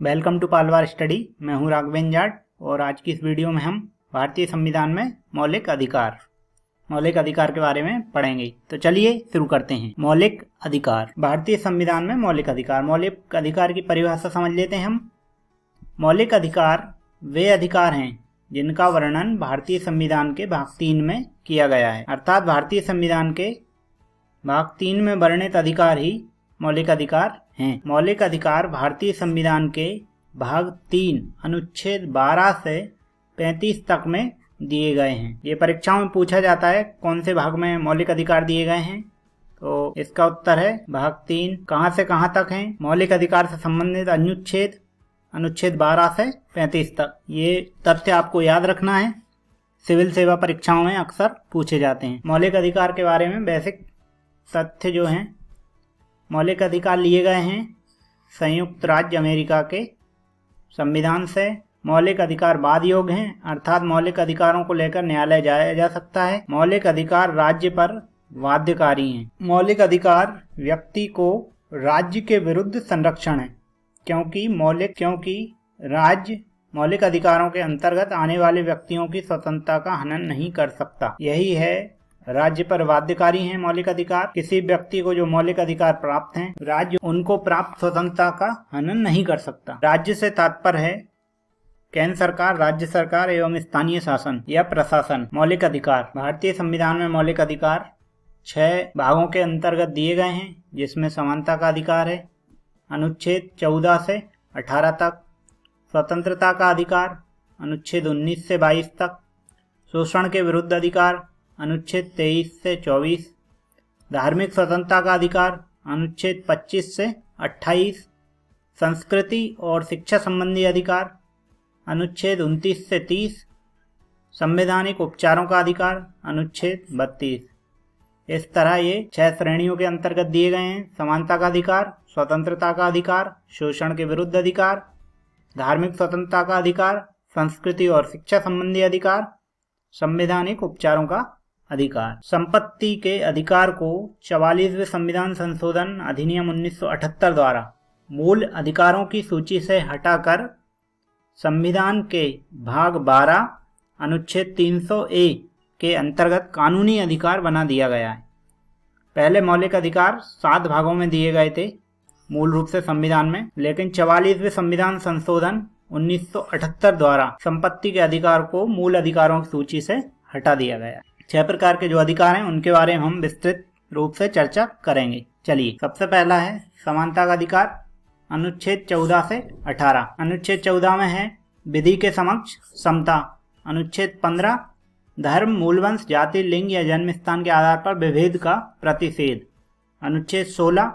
Welcome to पालवार study. मैं हूं राघवेंद्र जाट और आज की इस वीडियो में हम भारतीय संविधान में मौलिक अधिकार के बारे में पढ़ेंगे। तो चलिए शुरू करते हैं। मौलिक अधिकार। भारतीय संविधान में मौलिक अधिकार की परिभाषा समझ लेते हैं हम। मौलिक अधिकार वे अधिकार हैं जिनका वर्णन भारतीय संविधान के भाग 3 में किया गया है, अर्थात भारतीय संविधान के भाग 3 में वर्णित अधिकार ही मौलिक अधिकार हैं। मौलिक अधिकार भारतीय संविधान के भाग 3 अनुच्छेद 12 से 35 तक में दिए गए हैं। ये परीक्षाओं में पूछा जाता है कौन से भाग में मौलिक अधिकार दिए गए हैं, तो इसका उत्तर है भाग 3 कहां से कहां तक हैं। मौलिक अधिकार से संबंधित अनुच्छेद 12 से 35 तक। ये तथ्य आपको याद रखना है, सिविल सेवा परीक्षाओं में अक्सर पूछे जाते हैं। मौलिक अधिकार के बारे में बेसिक तथ्य जो हैं, मौलिक अधिकार लिए गए हैं संयुक्त राज्य अमेरिका के संविधान से। मौलिक अधिकार वाद योग्य हैं, अर्थात मौलिक अधिकारों को लेकर न्यायालय जाया जा सकता है। मौलिक अधिकार राज्य पर बाध्यकारी हैं। मौलिक अधिकार व्यक्ति को राज्य के विरुद्ध संरक्षण है, क्योंकि राज्य मौलिक अधिकारों के अंतर्गत आने वाले व्यक्तियों की स्वतंत्रता का हनन नहीं कर सकता। यही है, राज्य पर बाध्यकारी हैं मौलिक अधिकार। किसी व्यक्ति को जो मौलिक अधिकार प्राप्त हैं, राज्य उनको प्राप्त स्वतंत्रता का हनन नहीं कर सकता। राज्य से तात्पर्य है केंद्र सरकार, राज्य सरकार एवं स्थानीय शासन या प्रशासन। मौलिक अधिकार भारतीय संविधान में मौलिक अधिकार 6 भागों के अंतर्गत दिए गए हैं, जिसमें समानता का अधिकार है अनुच्छेद 14 से 18 तक, स्वतंत्रता का अधिकार अनुच्छेद 19 से 22 तक, शोषण के विरुद्ध अधिकार अनुच्छेद 23 से 24, धार्मिक स्वतंत्रता का अधिकार अनुच्छेद 25 से 28, संस्कृति और शिक्षा संबंधी अधिकार अनुच्छेद 29 से 30, संवैधानिक उपचारों का अधिकार अनुच्छेद 32। इस तरह ये 6 श्रेणियों के अंतर्गत दिए गए हैं। समानता का अधिकार, स्वतंत्रता का अधिकार, शोषण के विरुद्ध अधिकार, धार्मिक स्वतंत्रता का अधिकार, संस्कृति और शिक्षा संबंधी अधिकार, संवैधानिक उपचारों का अधिकार। संपत्ति के अधिकार को 44वें संविधान संशोधन अधिनियम 1978 द्वारा मूल अधिकारों की सूची से हटाकर संविधान के भाग 12 अनुच्छेद 300A के अंतर्गत कानूनी अधिकार बना दिया गया है। पहले मौलिक अधिकार 7 भागों में दिए गए थे मूल रूप से संविधान में, लेकिन 44वें संविधान संशोधन 1978 द्वारा संपत्ति के अधिकार को मूल अधिकारों की सूची से हटा दिया गया। 6 प्रकार के जो अधिकार हैं उनके बारे में हम विस्तृत रूप से चर्चा करेंगे। चलिए, सबसे पहला है समानता का अधिकार अनुच्छेद 14 से 18। अनुच्छेद 14 में है विधि के समक्ष समता। अनुच्छेद 15 धर्म, मूलवंश, जाति, लिंग या जन्म स्थान के आधार पर विभेद का प्रतिषेध। अनुच्छेद 16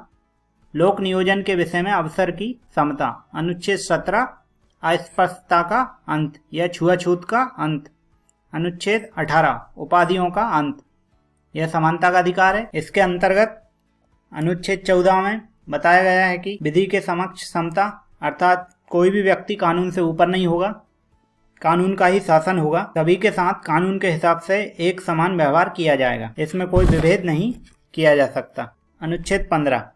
लोक नियोजन के विषय में अवसर की समता। अनुच्छेद 17 अस्पृश्यता का अंत या छुआछूत का अंत। अनुच्छेद 18 उपाधियों का अंत। यह समानता का अधिकार है। इसके अंतर्गत अनुच्छेद 14 में बताया गया है कि विधि के समक्ष समता, अर्थात कोई भी व्यक्ति कानून से ऊपर नहीं होगा, कानून का ही शासन होगा। सभी के साथ कानून के हिसाब से एक समान व्यवहार किया जाएगा, इसमें कोई विभेद नहीं किया जा सकता। अनुच्छेद 15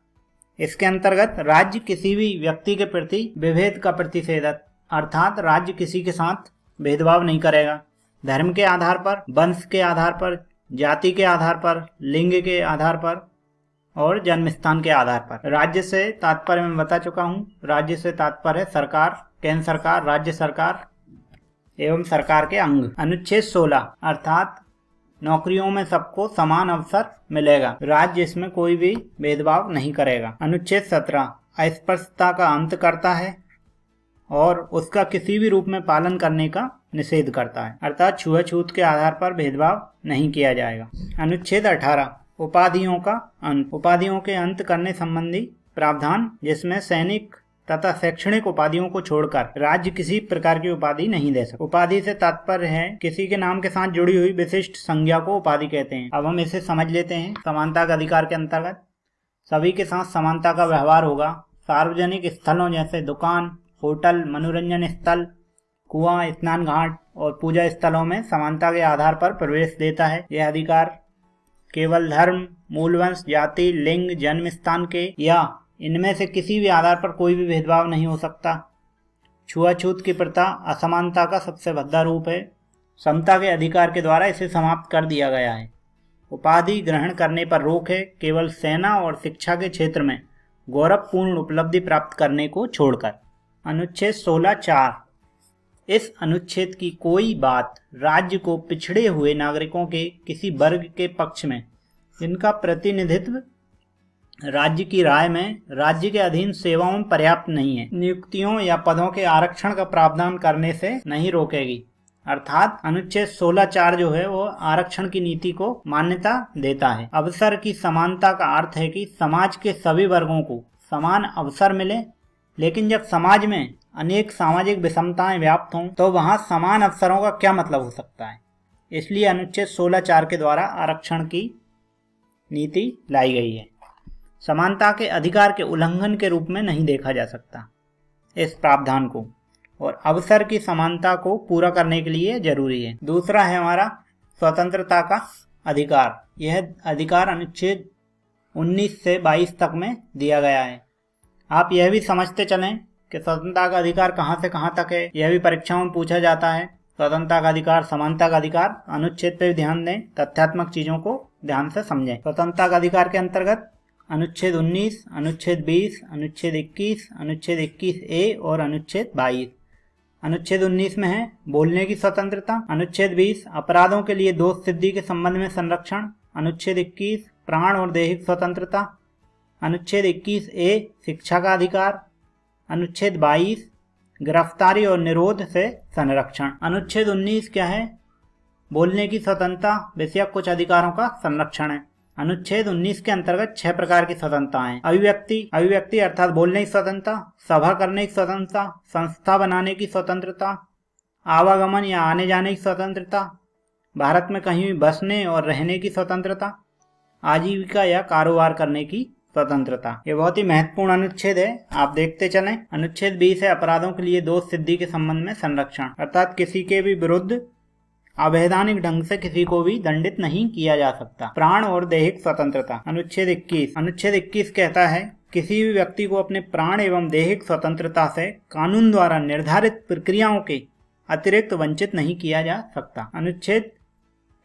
इसके अंतर्गत राज्य किसी भी व्यक्ति के प्रति विभेद का प्रतिषेध, अर्थात राज्य किसी के साथ भेदभाव नहीं करेगा। धर्म के आधार पर, वंश के आधार पर, जाति के आधार पर, लिंग के आधार पर और जन्म स्थान के आधार पर। राज्य से तात्पर्य मैं बता चुका हूँ। राज्य से तात्पर्य है सरकार, केंद्र सरकार, राज्य सरकार एवं सरकार के अंग। अनुच्छेद 16 अर्थात नौकरियों में सबको समान अवसर मिलेगा, राज्य इसमें कोई भी भेदभाव नहीं करेगा। अनुच्छेद 17 अस्पृश्यता का अंत करता है और उसका किसी भी रूप में पालन करने का निषेध करता है, अर्थात छुआछूत के आधार पर भेदभाव नहीं किया जाएगा। अनुच्छेद 18 उपाधियों का अंत। उपाधियों के अंत करने संबंधी प्रावधान, जिसमें सैनिक तथा शैक्षणिक उपाधियों को छोड़कर राज्य किसी प्रकार की उपाधि नहीं दे सकता। उपाधि से तात्पर्य है किसी के नाम के साथ जुड़ी हुई विशिष्ट संज्ञा को उपाधि कहते हैं। अब हम इसे समझ लेते हैं। समानता का अधिकार के अंतर्गत सभी के साथ समानता का व्यवहार होगा। सार्वजनिक स्थलों जैसे दुकान, होटल, मनोरंजन स्थल, कुआं, स्नान घाट और पूजा स्थलों में समानता के आधार पर प्रवेश देता है। यह अधिकार केवल धर्म, मूलवंश, जाति, लिंग, जन्म स्थान के या इनमें से किसी भी आधार पर कोई भी भेदभाव नहीं हो सकता। छुआछूत की प्रथा असमानता का सबसे भद्दा रूप है। समता के अधिकार के द्वारा इसे समाप्त कर दिया गया है। उपाधि ग्रहण करने पर रोक है, केवल सेना और शिक्षा के क्षेत्र में गौरवपूर्ण उपलब्धि प्राप्त करने को छोड़कर। अनुच्छेद 16(4) इस अनुच्छेद की कोई बात राज्य को पिछड़े हुए नागरिकों के किसी वर्ग के पक्ष में जिनका प्रतिनिधित्व राज्य की राय में राज्य के अधीन सेवाओं में पर्याप्त नहीं है, नियुक्तियों या पदों के आरक्षण का प्रावधान करने से नहीं रोकेगी। अर्थात अनुच्छेद 16(4) जो है वो आरक्षण की नीति को मान्यता देता है। अवसर की समानता का अर्थ है कि समाज के सभी वर्गों को समान अवसर मिले, लेकिन जब समाज में अनेक सामाजिक विषमताएं व्याप्त हों तो वहां समान अवसरों का क्या मतलब हो सकता है। इसलिए अनुच्छेद 16(4) के द्वारा आरक्षण की नीति लाई गई है। समानता के अधिकार के उल्लंघन के रूप में नहीं देखा जा सकता इस प्रावधान को, और अवसर की समानता को पूरा करने के लिए जरूरी है। दूसरा है हमारा स्वतंत्रता का अधिकार। यह अधिकार अनुच्छेद 19 से 22 तक में दिया गया है। आप यह भी समझते चलें कि स्वतंत्रता का अधिकार कहाँ से कहाँ तक है, यह भी परीक्षाओं में पूछा जाता है। स्वतंत्रता का अधिकार, समानता का अधिकार, अनुच्छेद पे भी ध्यान दें, तथ्यात्मक चीजों को ध्यान से समझें। स्वतंत्रता का अधिकार के अंतर्गत अनुच्छेद 19, अनुच्छेद 20, अनुच्छेद 21, अनुच्छेद 21A और अनुच्छेद 22। अनुच्छेद 19 में है बोलने की स्वतंत्रता। अनुच्छेद 20 अपराधों के लिए दोष सिद्धि के संबंध में संरक्षण। अनुच्छेद 21 प्राण और दैहिक स्वतंत्रता। अनुच्छेद 21A शिक्षा का अधिकार। अनुच्छेद 22 गिरफ्तारी और निरोध से संरक्षण। अनुच्छेद 19 क्या है? बोलने की स्वतंत्रता विषयक कुछ अधिकारों का संरक्षण है। अनुच्छेद 19 के अंतर्गत 6 प्रकार की स्वतंत्रताएं। अभिव्यक्ति अर्थात बोलने की स्वतंत्रता, सभा करने की स्वतंत्रता, संस्था बनाने की स्वतंत्रता, आवागमन या आने जाने की स्वतंत्रता, भारत में कहीं भी बसने और रहने की स्वतंत्रता, आजीविका या कारोबार करने की स्वतंत्रता। ये बहुत ही महत्वपूर्ण अनुच्छेद है, आप देखते चलें। अनुच्छेद 20 है अपराधों के लिए दोष सिद्धि के संबंध में संरक्षण, अर्थात किसी के भी विरुद्ध अवैधानिक ढंग से किसी को भी दंडित नहीं किया जा सकता। प्राण और दैहिक स्वतंत्रता। अनुच्छेद 21 कहता है किसी भी व्यक्ति को अपने प्राण एवं दैहिक स्वतंत्रता से कानून द्वारा निर्धारित प्रक्रियाओं के अतिरिक्त वंचित नहीं किया जा सकता। अनुच्छेद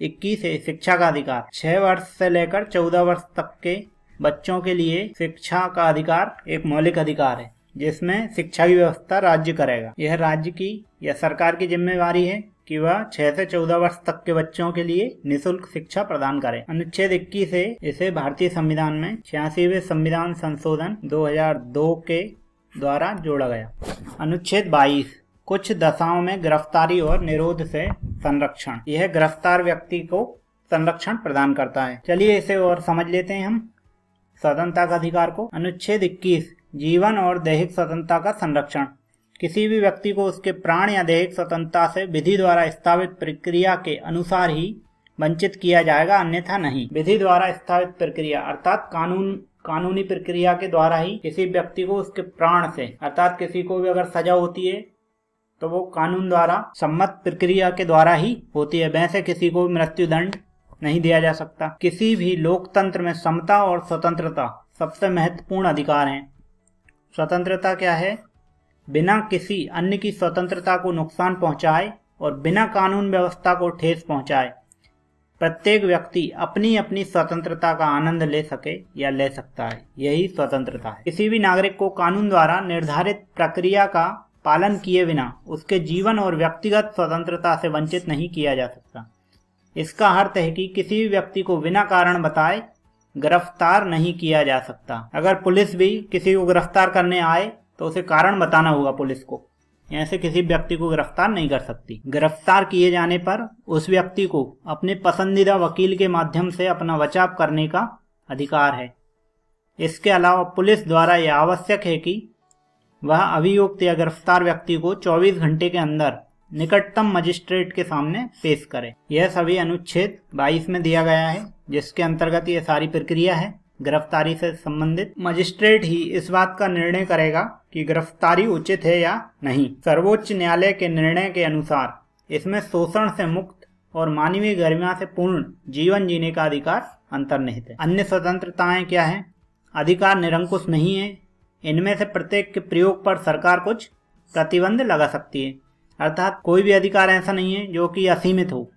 21 है शिक्षा का अधिकार। 6 वर्ष से लेकर 14 वर्ष तक के बच्चों के लिए शिक्षा का अधिकार एक मौलिक अधिकार है, जिसमें शिक्षा की व्यवस्था राज्य करेगा। यह राज्य की या सरकार की जिम्मेवारी है कि वह 6 से 14 वर्ष तक के बच्चों के लिए निःशुल्क शिक्षा प्रदान करे। अनुच्छेद 21 है इसे भारतीय संविधान में 86वें संविधान संशोधन 2002 के द्वारा जोड़ा गया। अनुच्छेद 22 कुछ दशाओं में गिरफ्तारी और निरोध से संरक्षण। यह गिरफ्तार व्यक्ति को संरक्षण प्रदान करता है। चलिए इसे और समझ लेते हैं हम स्वतंत्रता का अधिकार को। अनुच्छेद 21 जीवन और दैहिक स्वतंत्रता का संरक्षण। किसी भी व्यक्ति को उसके प्राण या दैहिक स्वतंत्रता से विधि द्वारा स्थापित प्रक्रिया के अनुसार ही वंचित किया जाएगा, अन्यथा नहीं। विधि द्वारा स्थापित प्रक्रिया अर्थात कानूनी प्रक्रिया के द्वारा ही किसी व्यक्ति को उसके प्राण से, अर्थात किसी को भी अगर सजा होती है तो वो कानून द्वारा सम्मत प्रक्रिया के द्वारा ही होती है। वैसे किसी को मृत्यु दंड नहीं दिया जा सकता। किसी भी लोकतंत्र में समता और स्वतंत्रता सबसे महत्वपूर्ण अधिकार हैं। स्वतंत्रता क्या है? बिना किसी अन्य की स्वतंत्रता को नुकसान पहुंचाए और बिना कानून व्यवस्था को ठेस पहुंचाए प्रत्येक व्यक्ति अपनी अपनी स्वतंत्रता का आनंद ले सके या ले सकता है, यही स्वतंत्रता है। किसी भी नागरिक को कानून द्वारा निर्धारित प्रक्रिया का पालन किए बिना उसके जीवन और व्यक्तिगत स्वतंत्रता से वंचित नहीं किया जा सकता। इसका अर्थ है कि किसी भी व्यक्ति को बिना कारण बताए गिरफ्तार नहीं किया जा सकता। अगर पुलिस भी किसी को गिरफ्तार करने आए तो उसे कारण बताना होगा पुलिस को, ऐसे किसी व्यक्ति को गिरफ्तार नहीं कर सकती। गिरफ्तार किए जाने पर उस व्यक्ति को अपने पसंदीदा वकील के माध्यम से अपना बचाव करने का अधिकार है। इसके अलावा पुलिस द्वारा यह आवश्यक है कि वह अभियुक्त या गिरफ्तार व्यक्ति को 24 घंटे के अंदर निकटतम मजिस्ट्रेट के सामने पेश करे। यह सभी अनुच्छेद 22 में दिया गया है, जिसके अंतर्गत ये सारी प्रक्रिया है। गिरफ्तारी से संबंधित मजिस्ट्रेट ही इस बात का निर्णय करेगा कि गिरफ्तारी उचित है या नहीं। सर्वोच्च न्यायालय के निर्णय के अनुसार इसमें शोषण से मुक्त और मानवीय गरिमा से पूर्ण जीवन जीने का अधिकार अंतर्निहित है। अन्य स्वतंत्रताएं क्या हैं? अधिकार निरंकुश नहीं है। इनमें से प्रत्येक के प्रयोग पर सरकार कुछ प्रतिबंध लगा सकती है। अर्थात कोई भी अधिकार ऐसा नहीं है जो कि असीमित हो,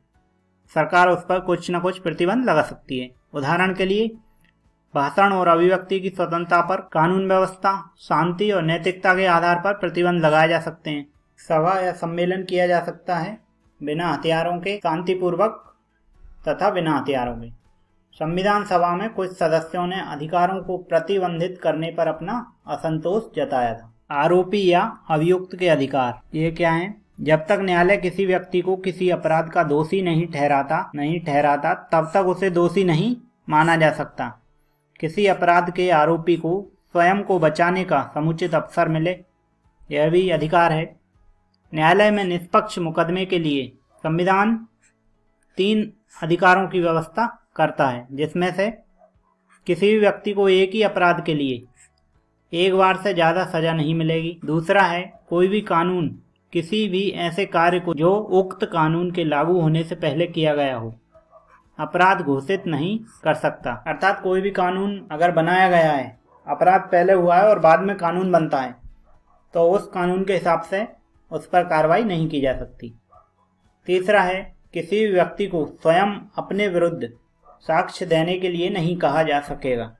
सरकार उस पर कुछ न कुछ प्रतिबंध लगा सकती है। उदाहरण के लिए भाषण और अभिव्यक्ति की स्वतंत्रता पर कानून व्यवस्था, शांति और नैतिकता के आधार पर प्रतिबंध लगाए जा सकते हैं। सभा या सम्मेलन किया जा सकता है बिना हथियारों के, शांतिपूर्वक तथा बिना हथियारों के। संविधान सभा में कुछ सदस्यों ने अधिकारों को प्रतिबंधित करने पर अपना असंतोष जताया था। आरोपी या अभियुक्त के अधिकार, ये क्या है? जब तक न्यायालय किसी व्यक्ति को किसी अपराध का दोषी नहीं ठहराता तब तक उसे दोषी नहीं माना जा सकता। किसी अपराध के आरोपी को स्वयं को बचाने का समुचित अवसर मिले, यह भी अधिकार है। न्यायालय में निष्पक्ष मुकदमे के लिए संविधान 3 अधिकारों की व्यवस्था करता है, जिसमें से किसी भी व्यक्ति को एक ही अपराध के लिए एक बार से ज़्यादा सजा नहीं मिलेगी। दूसरा है, कोई भी कानून किसी भी ऐसे कार्य को जो उक्त कानून के लागू होने से पहले किया गया हो अपराध घोषित नहीं कर सकता। अर्थात कोई भी कानून अगर बनाया गया है, अपराध पहले हुआ है और बाद में कानून बनता है, तो उस कानून के हिसाब से उस पर कार्रवाई नहीं की जा सकती। तीसरा है, किसी भी व्यक्ति को स्वयं अपने विरुद्ध साक्ष्य देने के लिए नहीं कहा जा सकेगा।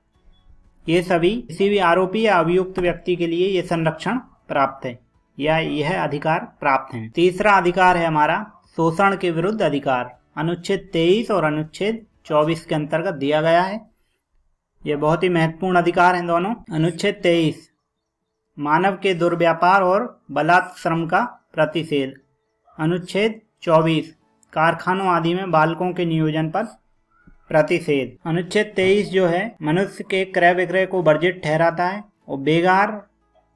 ये सभी किसी भी आरोपी या अभियुक्त व्यक्ति के लिए ये संरक्षण प्राप्त है या यह अधिकार प्राप्त है। तीसरा अधिकार है हमारा शोषण के विरुद्ध अधिकार, अनुच्छेद 23 और अनुच्छेद 24 के अंतर्गत दिया गया है। ये बहुत ही महत्वपूर्ण अधिकार हैं दोनों। अनुच्छेद 23 मानव के दुर्व्यापार और बलात्श्रम का प्रतिषेध। अनुच्छेद 24 कारखानों आदि में बालकों के नियोजन पर प्रतिषेध। अनुच्छेद 23 जो है मनुष्य के क्रय विक्रय को वर्जित ठहराता है और बेगार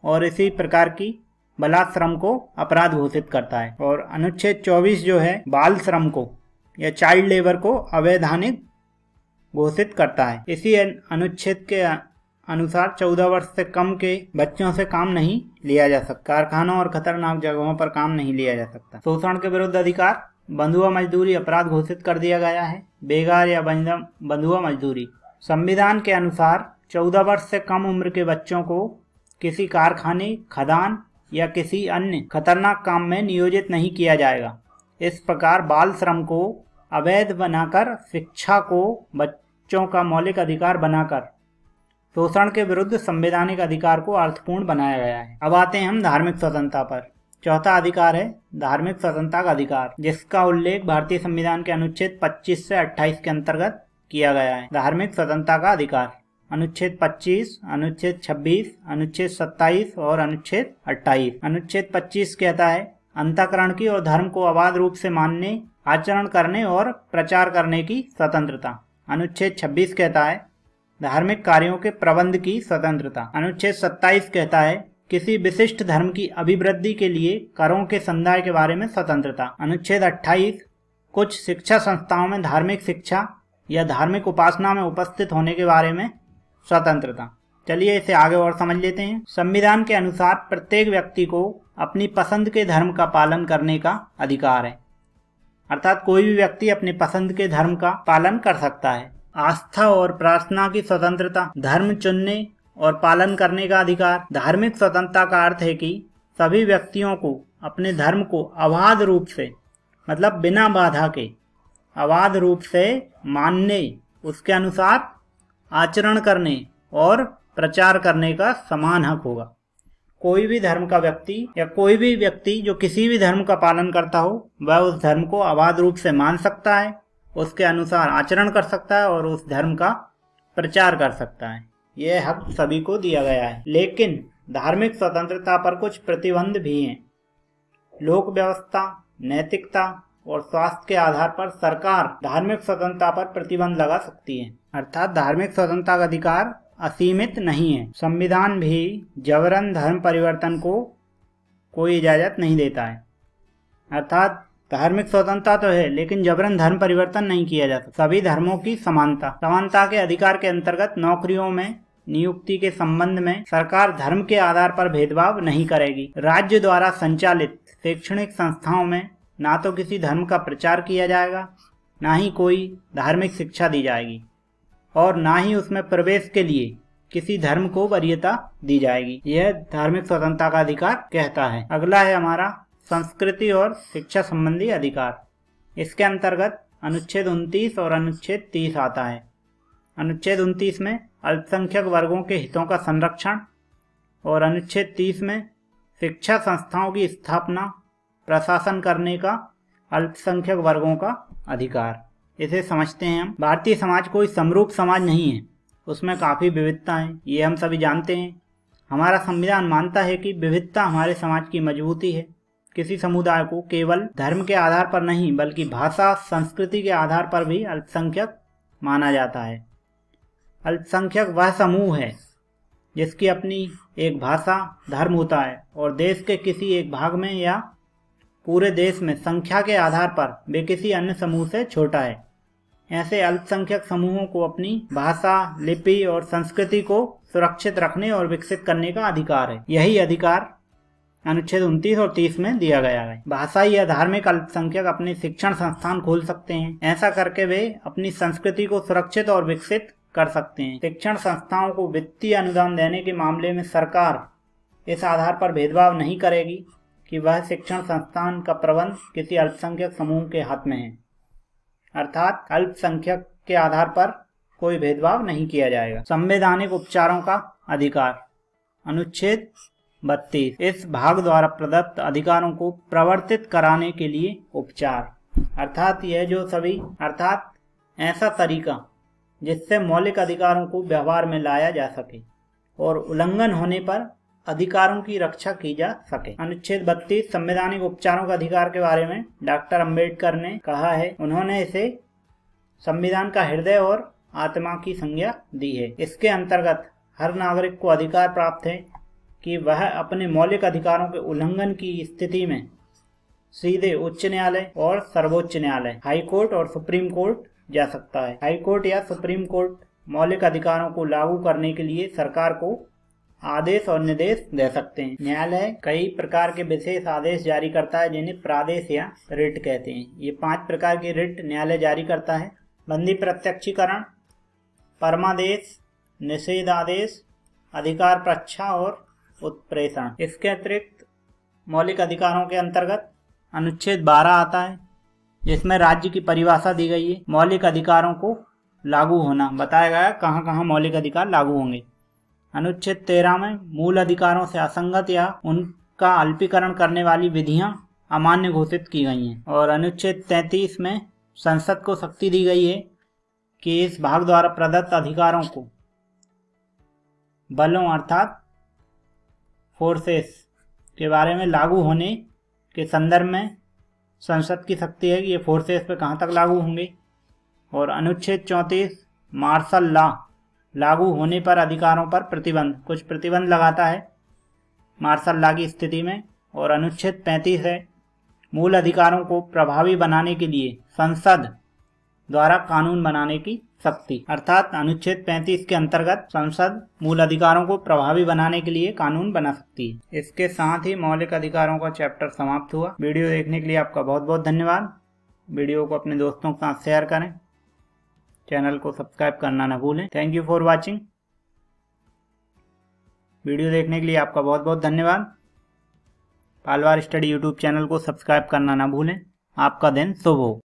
और इसी प्रकार की बलात्श्रम को अपराध घोषित करता है। और अनुच्छेद 24 जो है बाल श्रम को या चाइल्ड लेबर को अवैधानिक घोषित करता है। इसी अनुच्छेद के अनुसार 14 वर्ष से कम के बच्चों से काम नहीं लिया जा सकता। कारखानों और खतरनाक जगहों पर काम नहीं लिया जा सकता। शोषण के विरुद्ध अधिकार, बंधुआ मजदूरी अपराध घोषित कर दिया गया है। बेगार या बंधुआ मजदूरी, संविधान के अनुसार 14 वर्ष से कम उम्र के बच्चों को किसी कारखाने, खदान या किसी अन्य खतरनाक काम में नियोजित नहीं किया जाएगा। इस प्रकार बाल श्रम को अवैध बनाकर शिक्षा को बच्चों का मौलिक अधिकार बनाकर शोषण के विरुद्ध संवैधानिक अधिकार को अर्थपूर्ण बनाया गया है। अब आते हैं हम धार्मिक स्वतंत्रता पर। चौथा अधिकार है धार्मिक स्वतंत्रता का अधिकार, जिसका उल्लेख भारतीय संविधान के अनुच्छेद 25 से 28 के अंतर्गत किया गया है। धार्मिक स्वतंत्रता का अधिकार, अनुच्छेद 25, अनुच्छेद 26, अनुच्छेद 27 और अनुच्छेद 28। अनुच्छेद 25 कहता है अंतःकरण की और धर्म को अबाध रूप से मानने, आचरण करने और प्रचार करने की स्वतंत्रता। अनुच्छेद 26 कहता है धार्मिक कार्यों के प्रबंध की स्वतंत्रता। अनुच्छेद 27 कहता है किसी विशिष्ट धर्म की अभिवृद्धि के लिए करों के संदाय के बारे में स्वतंत्रता। अनुच्छेद 28 कुछ शिक्षा संस्थाओं में धार्मिक शिक्षा या धार्मिक उपासना में उपस्थित होने के बारे में स्वतंत्रता। चलिए इसे आगे और समझ लेते हैं। संविधान के अनुसार प्रत्येक व्यक्ति को अपनी पसंद के धर्म का पालन करने का अधिकार है। अर्थात कोई भी व्यक्ति अपनी पसंद के धर्म का पालन कर सकता है। आस्था और प्रार्थना की स्वतंत्रता, धर्म चुनने और पालन करने का अधिकार। धार्मिक स्वतंत्रता का अर्थ है कि सभी व्यक्तियों को अपने धर्म को अबाध रूप से, मतलब बिना बाधा के अबाध रूप से मानने, उसके अनुसार आचरण करने और प्रचार करने का समान हक होगा। कोई भी धर्म का व्यक्ति या कोई भी व्यक्ति जो किसी भी धर्म का पालन करता हो वह उस धर्म को अबाध रूप से मान सकता है, उसके अनुसार आचरण कर सकता है और उस धर्म का प्रचार कर सकता है। यह हक सभी को दिया गया है। लेकिन धार्मिक स्वतंत्रता पर कुछ प्रतिबंध भी हैं। लोक व्यवस्था, नैतिकता और स्वास्थ्य के आधार पर सरकार धार्मिक स्वतंत्रता पर प्रतिबंध लगा सकती है। अर्थात धार्मिक स्वतंत्रता का अधिकार असीमित नहीं है। संविधान भी जबरन धर्म परिवर्तन को कोई इजाजत नहीं देता है। अर्थात धार्मिक स्वतंत्रता तो है लेकिन जबरन धर्म परिवर्तन नहीं किया जा सकता। सभी धर्मों की समानता के अधिकार के अंतर्गत नौकरियों में नियुक्ति के संबंध में सरकार धर्म के आधार पर भेदभाव नहीं करेगी। राज्य द्वारा संचालित शैक्षणिक संस्थाओं में ना तो किसी धर्म का प्रचार किया जाएगा, ना ही कोई धार्मिक शिक्षा दी जाएगी और ना ही उसमें प्रवेश के लिए किसी धर्म को वरीयता दी जाएगी। यह धार्मिक स्वतंत्रता का अधिकार कहता है। अगला है हमारा संस्कृति और शिक्षा संबंधी अधिकार। इसके अंतर्गत अनुच्छेद 29 और अनुच्छेद 30 आता है। अनुच्छेद 29 में अल्पसंख्यक वर्गों के हितों का संरक्षण और अनुच्छेद 30 में शिक्षा संस्थाओं की स्थापना प्रशासन करने का अल्पसंख्यक वर्गों का अधिकार। इसे समझते हैं हम। भारतीय समाज कोई समरूप समाज नहीं है, उसमें काफ़ी विविधता है, ये हम सभी जानते हैं। हमारा संविधान मानता है कि विविधता हमारे समाज की मजबूती है। किसी समुदाय को केवल धर्म के आधार पर नहीं बल्कि भाषा संस्कृति के आधार पर भी अल्पसंख्यक माना जाता है। अल्पसंख्यक वह समूह है जिसकी अपनी एक भाषा धर्म होता है और देश के किसी एक भाग में या पूरे देश में संख्या के आधार पर वे किसी अन्य समूह से छोटा है। ऐसे अल्पसंख्यक समूहों को अपनी भाषा, लिपि और संस्कृति को सुरक्षित रखने और विकसित करने का अधिकार है। यही अधिकार अनुच्छेद 29 और 30 में दिया गया है। भाषाई या धार्मिक अल्पसंख्यक अपने शिक्षण संस्थान खोल सकते हैं। ऐसा करके वे अपनी संस्कृति को सुरक्षित और विकसित कर सकते हैं। शिक्षण संस्थाओं को वित्तीय अनुदान देने के मामले में सरकार इस आधार पर भेदभाव नहीं करेगी कि वह शिक्षण संस्थान का प्रबंध किसी अल्पसंख्यक समूह के हाथ में है। अर्थात अल्पसंख्यक के आधार पर कोई भेदभाव नहीं किया जाएगा। संवैधानिक उपचारों का अधिकार। अनुच्छेद 32 इस भाग द्वारा प्रदत्त अधिकारों को प्रवर्तित कराने के लिए उपचार, अर्थात यह जो सभी अर्थात ऐसा तरीका जिससे मौलिक अधिकारों को व्यवहार में लाया जा सके और उल्लंघन होने पर अधिकारों की रक्षा की जा सके। अनुच्छेद 32 संवैधानिक उपचारों का अधिकार के बारे में डॉक्टर अंबेडकर ने कहा है। उन्होंने इसे संविधान का हृदय और आत्मा की संज्ञा दी है। इसके अंतर्गत हर नागरिक को अधिकार प्राप्त है कि वह अपने मौलिक अधिकारों के उल्लंघन की स्थिति में सीधे उच्च न्यायालय और सर्वोच्च न्यायालय, हाई कोर्ट और सुप्रीम कोर्ट जा सकता है। हाई कोर्ट या सुप्रीम कोर्ट मौलिक अधिकारों को लागू करने के लिए सरकार को आदेश और निर्देश दे सकते हैं। न्यायालय कई प्रकार के विशेष आदेश जारी करता है जिन्हें प्रादेश या रिट कहते हैं। ये 5 प्रकार के रिट न्यायालय जारी करता है। बंदी प्रत्यक्षीकरण, परमादेश, निषेधादेश, अधिकार प्रच्छा और उत्प्रेषण। इसके अतिरिक्त मौलिक अधिकारों के अंतर्गत अनुच्छेद 12 आता है जिसमें राज्य की परिभाषा दी गई है। मौलिक अधिकारों को लागू होना बताया गया कहाँ कहाँ मौलिक अधिकार लागू होंगे। अनुच्छेद 13 में मूल अधिकारों से असंगत या उनका अल्पीकरण करने वाली विधियां अमान्य घोषित की गई हैं। और अनुच्छेद 33 में संसद को शक्ति दी गई है कि इस भाग द्वारा प्रदत्त अधिकारों को बलों अर्थात फोर्सेस के बारे में लागू होने के संदर्भ में संसद की शक्ति है कि ये फोर्सेस पे कहाँ तक लागू होंगे। और अनुच्छेद 34 मार्शल लॉ लागू होने पर अधिकारों पर प्रतिबंध, कुछ प्रतिबंध लगाता है मार्शल लॉ की स्थिति में। और अनुच्छेद 35 है मूल अधिकारों को प्रभावी बनाने के लिए संसद द्वारा कानून बनाने की शक्ति, अर्थात अनुच्छेद 35 के अंतर्गत संसद मूल अधिकारों को प्रभावी बनाने के लिए कानून बना सकती है। इसके साथ ही मौलिक अधिकारों का चैप्टर समाप्त हुआ। वीडियो देखने के लिए आपका बहुत बहुत धन्यवाद। वीडियो को अपने दोस्तों के साथ शेयर करें, चैनल को सब्सक्राइब करना न भूलें। Thank you for watching. Video देखने के लिए आपका बहुत बहुत धन्यवाद। पालवार स्टडी यूट्यूब चैनल को सब्सक्राइब करना न भूलें। आपका दिन शुभ हो।